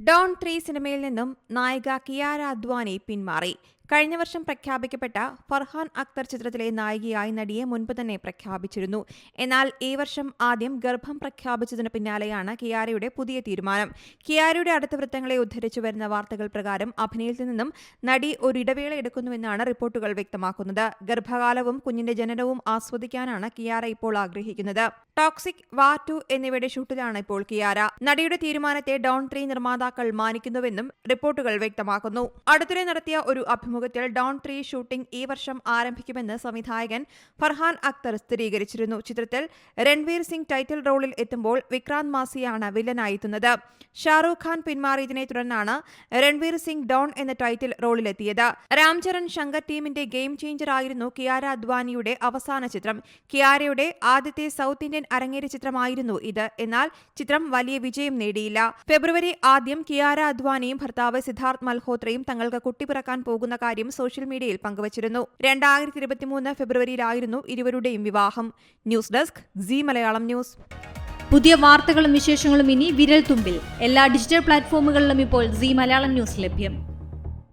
Don 3 സിനിമയിൽ നിന്നും നായിക കിയാര അദ്വാനി പിന്മാറി. കഴിഞ്ഞ വർഷം പ്രഖ്യാപിക്കപ്പെട്ട ഫർഹാൻ അക്തർ ചിത്രത്തിലെ നായികയായി നടിയെ മുൻപ് തന്നെ പ്രഖ്യാപിച്ചിരുന്നു. എന്നാൽ ഈ വർഷം ആദ്യം ഗർഭം പ്രഖ്യാപിച്ചതിനു പിന്നാലെയാണ് കിയാരയുടെ പുതിയ തീരുമാനം. കിയാരയുടെ അടുത്ത വൃത്തങ്ങളെ ഉദ്ധരിച്ചു വരുന്ന വാർത്തകൾ പ്രകാരം അഭിനയത്തിൽ നിന്നും നടി ഒരിടവേള എടുക്കുന്നുവെന്നാണ് റിപ്പോർട്ടുകൾ വ്യക്തമാക്കുന്നത്. ഗർഭകാലവും കുഞ്ഞിന്റെ ജനനവും ആസ്വദിക്കാനാണ് കിയാര ഇപ്പോൾ ആഗ്രഹിക്കുന്നത്. ടോക്സിക്, വാർ 2 എന്നിവയുടെ ഷൂട്ടിലാണ് ഇപ്പോൾ കിയാര. നടിയുടെ തീരുമാനത്തെ ഡോൺ 3 നിർമ്മാതാക്കൾ മാനിക്കുന്നുവെന്നും റിപ്പോർട്ടുകൾ വ്യക്തമാക്കുന്നു. അടുത്തിടെ നടത്തിയ ഒരു അഭിമുഖത്തിൽ ഡോൺ 3 ഷൂട്ടിംഗ് ഈ വർഷം ആരംഭിക്കുമെന്ന് സംവിധായകൻ ഫർഹാൻ അക്തർ സ്ഥിരീകരിച്ചിരുന്നു. ചിത്രത്തിൽ രൺവീർ സിംഗ് ടൈറ്റിൽ റോളിൽ എത്തുമ്പോൾ വിക്രാന്ത് മാസിയാണ് വില്ലനായി എത്തുന്നത്. ഷാറൂഖ് ഖാൻ പിന്മാറിയതിനെ തുടർന്നാണ് രൺവീർ സിംഗ് ഡോൺ എന്ന ടൈറ്റിൽ റോളിലെത്തിയത്. രാംചരൺ ശങ്കർ ടീമിന്റെ ഗെയിം ചേഞ്ചർ ആയിരുന്നു കിയാര അദ്വാനിയുടെ അവസാന ചിത്രം. കിയാരയുടെ ആദ്യത്തെ സൗത്ത് ഇന്ത്യൻ അരങ്ങേറ്റ ചിത്രമായിരുന്നു ഇത്. എന്നാൽ ചിത്രം വലിയ വിജയം നേടിയില്ല. ഫെബ്രുവരി ആദ്യം കിയാര അദ്വാനിയും ഭർത്താവ് സിദ്ധാർത്ഥ് മൽഹോത്രയും തങ്ങൾക്ക് കുട്ടി പിറക്കാൻ പോകുന്ന കാര്യം സോഷ്യൽ മീഡിയയിൽ പങ്കുവച്ചിരുന്നു. 2023 ഫെബ്രുവരിയിലായിരുന്നു ഇരുവരുടെയും വിവാഹം. News desk Zee Malayalam news. പുതിയ വാർത്തകളും വിശേഷങ്ങളും ഇനി വിരൽ തുമ്പിൽ. എല്ലാ ഡിജിറ്റൽ പ്ലാറ്റ്ഫോമുകളിലും ഇപ്പോൾ സീ മലയാളം ന്യൂസ് ലഭ്യം.